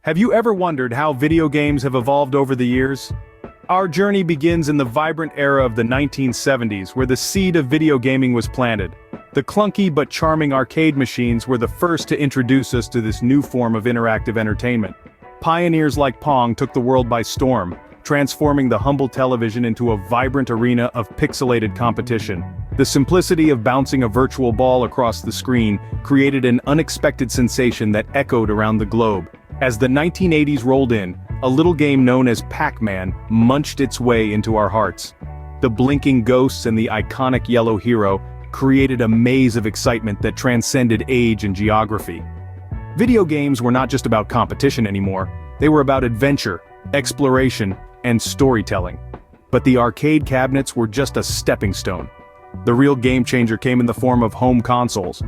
Have you ever wondered how video games have evolved over the years? Our journey begins in the vibrant era of the 1970s, where the seed of video gaming was planted. The clunky but charming arcade machines were the first to introduce us to this new form of interactive entertainment. Pioneers like Pong took the world by storm, transforming the humble television into a vibrant arena of pixelated competition. The simplicity of bouncing a virtual ball across the screen created an unexpected sensation that echoed around the globe. As the 1980s rolled in, a little game known as Pac-Man munched its way into our hearts. The blinking ghosts and the iconic yellow hero created a maze of excitement that transcended age and geography. Video games were not just about competition anymore, they were about adventure, exploration, and storytelling. But the arcade cabinets were just a stepping stone. The real game changer came in the form of home consoles.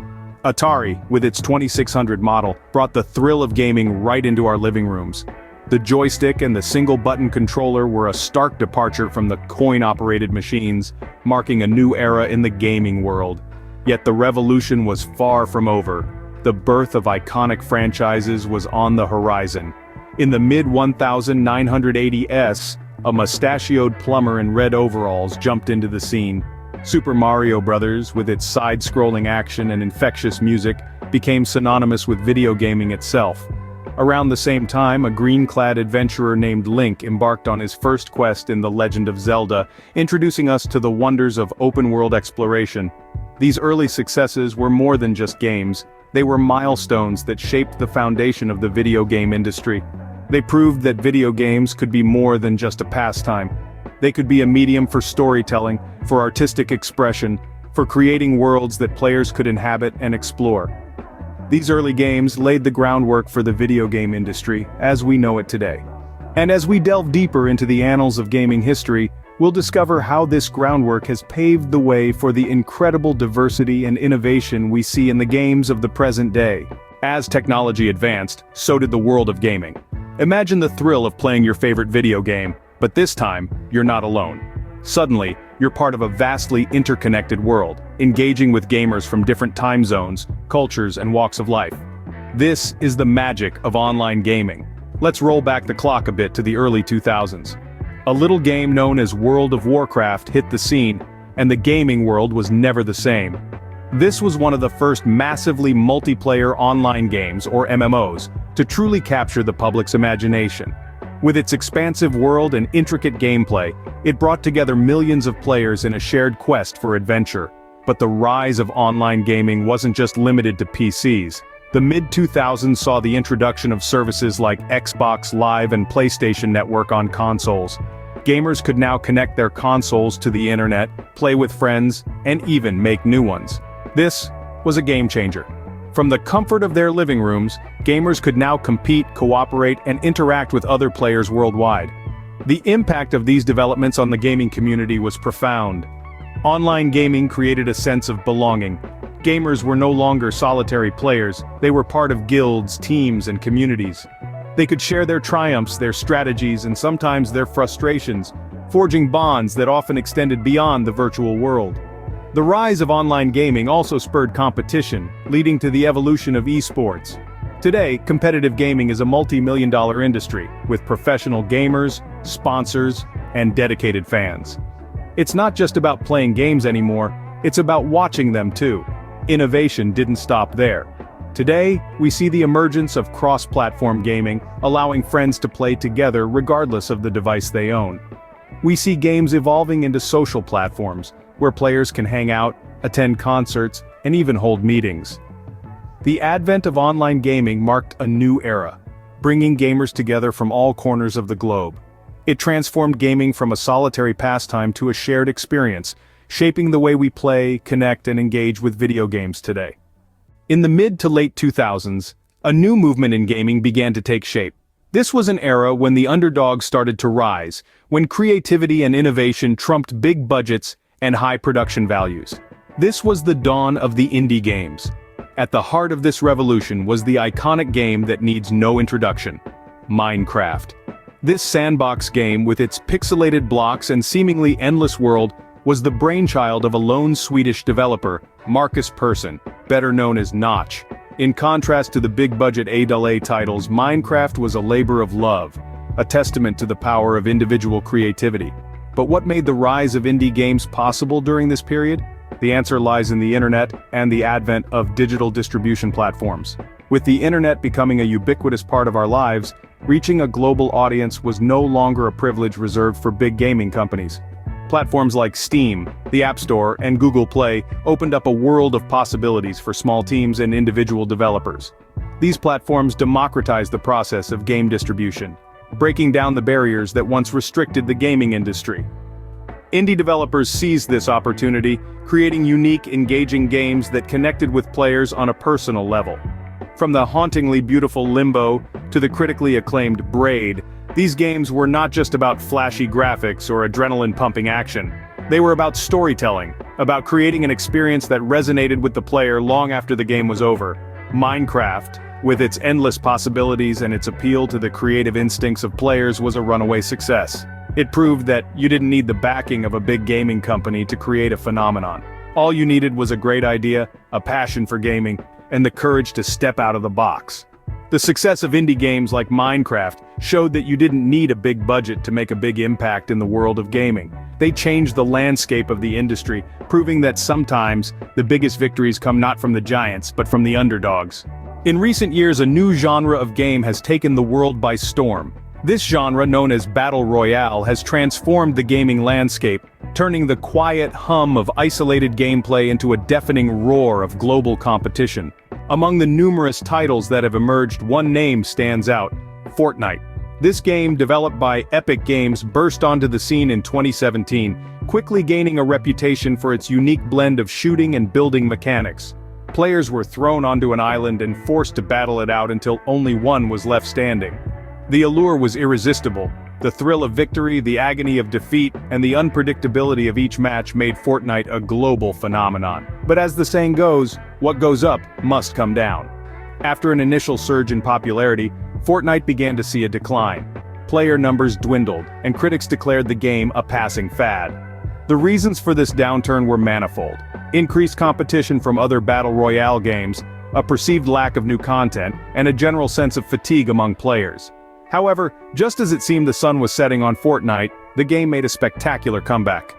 Atari, with its 2600 model, brought the thrill of gaming right into our living rooms. The joystick and the single-button controller were a stark departure from the coin-operated machines, marking a new era in the gaming world. Yet the revolution was far from over. The birth of iconic franchises was on the horizon. In the mid-1980s, a mustachioed plumber in red overalls jumped into the scene. Super Mario Bros., with its side-scrolling action and infectious music, became synonymous with video gaming itself. Around the same time, a green-clad adventurer named Link embarked on his first quest in The Legend of Zelda, introducing us to the wonders of open-world exploration. These early successes were more than just games, they were milestones that shaped the foundation of the video game industry. They proved that video games could be more than just a pastime. They could be a medium for storytelling, for artistic expression, for creating worlds that players could inhabit and explore. These early games laid the groundwork for the video game industry as we know it today. And as we delve deeper into the annals of gaming history, we'll discover how this groundwork has paved the way for the incredible diversity and innovation we see in the games of the present day. As technology advanced, so did the world of gaming. Imagine the thrill of playing your favorite video game, but this time, you're not alone. Suddenly, you're part of a vastly interconnected world, engaging with gamers from different time zones, cultures, and walks of life. This is the magic of online gaming. Let's roll back the clock a bit to the early 2000s. A little game known as World of Warcraft hit the scene, and the gaming world was never the same. This was one of the first massively multiplayer online games, or MMOs, to truly capture the public's imagination. With its expansive world and intricate gameplay, it brought together millions of players in a shared quest for adventure. But the rise of online gaming wasn't just limited to PCs. The mid-2000s saw the introduction of services like Xbox Live and PlayStation Network on consoles. Gamers could now connect their consoles to the internet, play with friends, and even make new ones. This was a game changer. From the comfort of their living rooms, gamers could now compete, cooperate, and interact with other players worldwide. The impact of these developments on the gaming community was profound. Online gaming created a sense of belonging. Gamers were no longer solitary players, they were part of guilds, teams, and communities. They could share their triumphs, their strategies, and sometimes their frustrations, forging bonds that often extended beyond the virtual world. The rise of online gaming also spurred competition, leading to the evolution of esports. Today, competitive gaming is a multi-million-dollar industry, with professional gamers, sponsors, and dedicated fans. It's not just about playing games anymore, it's about watching them too. Innovation didn't stop there. Today, we see the emergence of cross-platform gaming, allowing friends to play together regardless of the device they own. We see games evolving into social platforms, where players can hang out, attend concerts, and even hold meetings. The advent of online gaming marked a new era, bringing gamers together from all corners of the globe. It transformed gaming from a solitary pastime to a shared experience, shaping the way we play, connect, and engage with video games today. In the mid to late 2000s, a new movement in gaming began to take shape. This was an era when the underdog started to rise, when creativity and innovation trumped big budgets and high production values. This was the dawn of the indie games. At the heart of this revolution was the iconic game that needs no introduction: Minecraft. This sandbox game, with its pixelated blocks and seemingly endless world, was the brainchild of a lone Swedish developer, Marcus Persson, better known as Notch. In contrast to the big-budget AA titles, Minecraft was a labor of love, a testament to the power of individual creativity. But what made the rise of indie games possible during this period? The answer lies in the internet and the advent of digital distribution platforms. With the internet becoming a ubiquitous part of our lives, reaching a global audience was no longer a privilege reserved for big gaming companies. Platforms like Steam, the App Store, and Google Play opened up a world of possibilities for small teams and individual developers. These platforms democratized the process of game distribution, breaking down the barriers that once restricted the gaming industry. Indie developers seized this opportunity, creating unique, engaging games that connected with players on a personal level. From the hauntingly beautiful Limbo to the critically acclaimed Braid, these games were not just about flashy graphics or adrenaline-pumping action. They were about storytelling, about creating an experience that resonated with the player long after the game was over. Minecraft, with its endless possibilities and its appeal to the creative instincts of players, was a runaway success. It proved that you didn't need the backing of a big gaming company to create a phenomenon. All you needed was a great idea, a passion for gaming, and the courage to step out of the box. The success of indie games like Minecraft showed that you didn't need a big budget to make a big impact in the world of gaming. They changed the landscape of the industry, proving that sometimes the biggest victories come not from the giants, but from the underdogs. In recent years, a new genre of game has taken the world by storm. This genre, known as Battle Royale, has transformed the gaming landscape, turning the quiet hum of isolated gameplay into a deafening roar of global competition. Among the numerous titles that have emerged, one name stands out: Fortnite. This game, developed by Epic Games, burst onto the scene in 2017, quickly gaining a reputation for its unique blend of shooting and building mechanics. Players were thrown onto an island and forced to battle it out until only one was left standing. The allure was irresistible. The thrill of victory, the agony of defeat, and the unpredictability of each match made Fortnite a global phenomenon. But as the saying goes, what goes up must come down. After an initial surge in popularity, Fortnite began to see a decline. Player numbers dwindled, and critics declared the game a passing fad. The reasons for this downturn were manifold: increased competition from other Battle Royale games, a perceived lack of new content, and a general sense of fatigue among players. However, just as it seemed the sun was setting on Fortnite, the game made a spectacular comeback.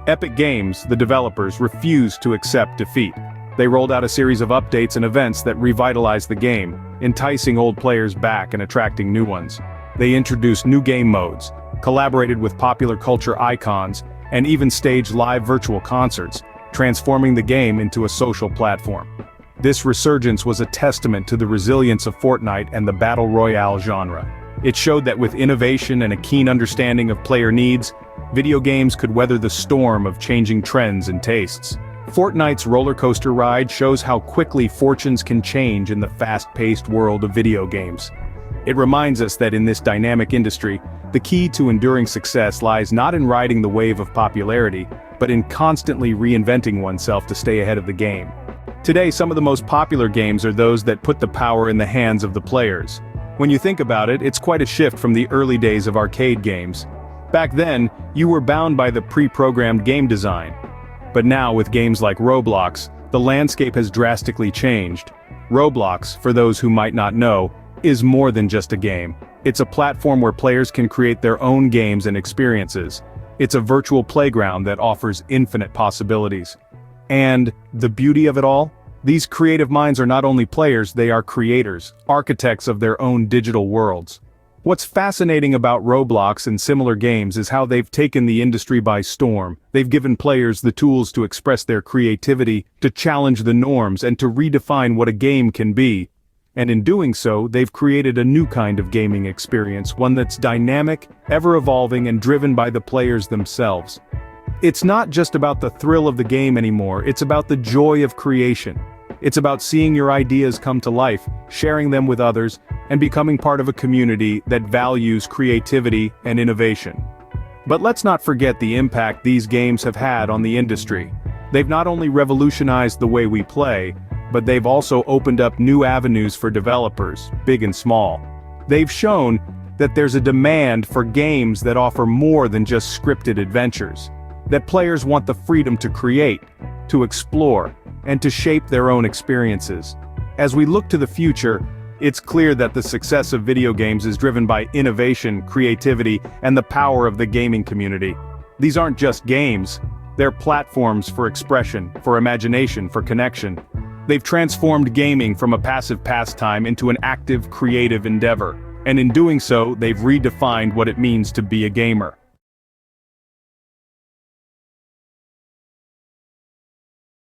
Epic Games, the developers, refused to accept defeat. They rolled out a series of updates and events that revitalized the game, enticing old players back and attracting new ones. They introduced new game modes, collaborated with popular culture icons, and even staged live virtual concerts, transforming the game into a social platform. This resurgence was a testament to the resilience of Fortnite and the Battle Royale genre. It showed that with innovation and a keen understanding of player needs, video games could weather the storm of changing trends and tastes. Fortnite's roller coaster ride shows how quickly fortunes can change in the fast-paced world of video games. It reminds us that in this dynamic industry, the key to enduring success lies not in riding the wave of popularity, but in constantly reinventing oneself to stay ahead of the game. Today, some of the most popular games are those that put the power in the hands of the players. When you think about it, it's quite a shift from the early days of arcade games. Back then, you were bound by the pre-programmed game design. But now, with games like Roblox, the landscape has drastically changed. Roblox, for those who might not know, is more than just a game. It's a platform where players can create their own games and experiences. It's a virtual playground that offers infinite possibilities. And the beauty of it all? These creative minds are not only players, they are creators, architects of their own digital worlds. What's fascinating about Roblox and similar games is how they've taken the industry by storm. They've given players the tools to express their creativity, to challenge the norms, and to redefine what a game can be. And in doing so, they've created a new kind of gaming experience, one that's dynamic, ever-evolving, and driven by the players themselves. It's not just about the thrill of the game anymore, it's about the joy of creation. It's about seeing your ideas come to life, sharing them with others, and becoming part of a community that values creativity and innovation. But let's not forget the impact these games have had on the industry. They've not only revolutionized the way we play, but they've also opened up new avenues for developers, big and small. They've shown that there's a demand for games that offer more than just scripted adventures, that players want the freedom to create, to explore, and to shape their own experiences. As we look to the future, it's clear that the success of video games is driven by innovation, creativity, and the power of the gaming community. These aren't just games, they're platforms for expression, for imagination, for connection. They've transformed gaming from a passive pastime into an active, creative endeavor. And in doing so, they've redefined what it means to be a gamer.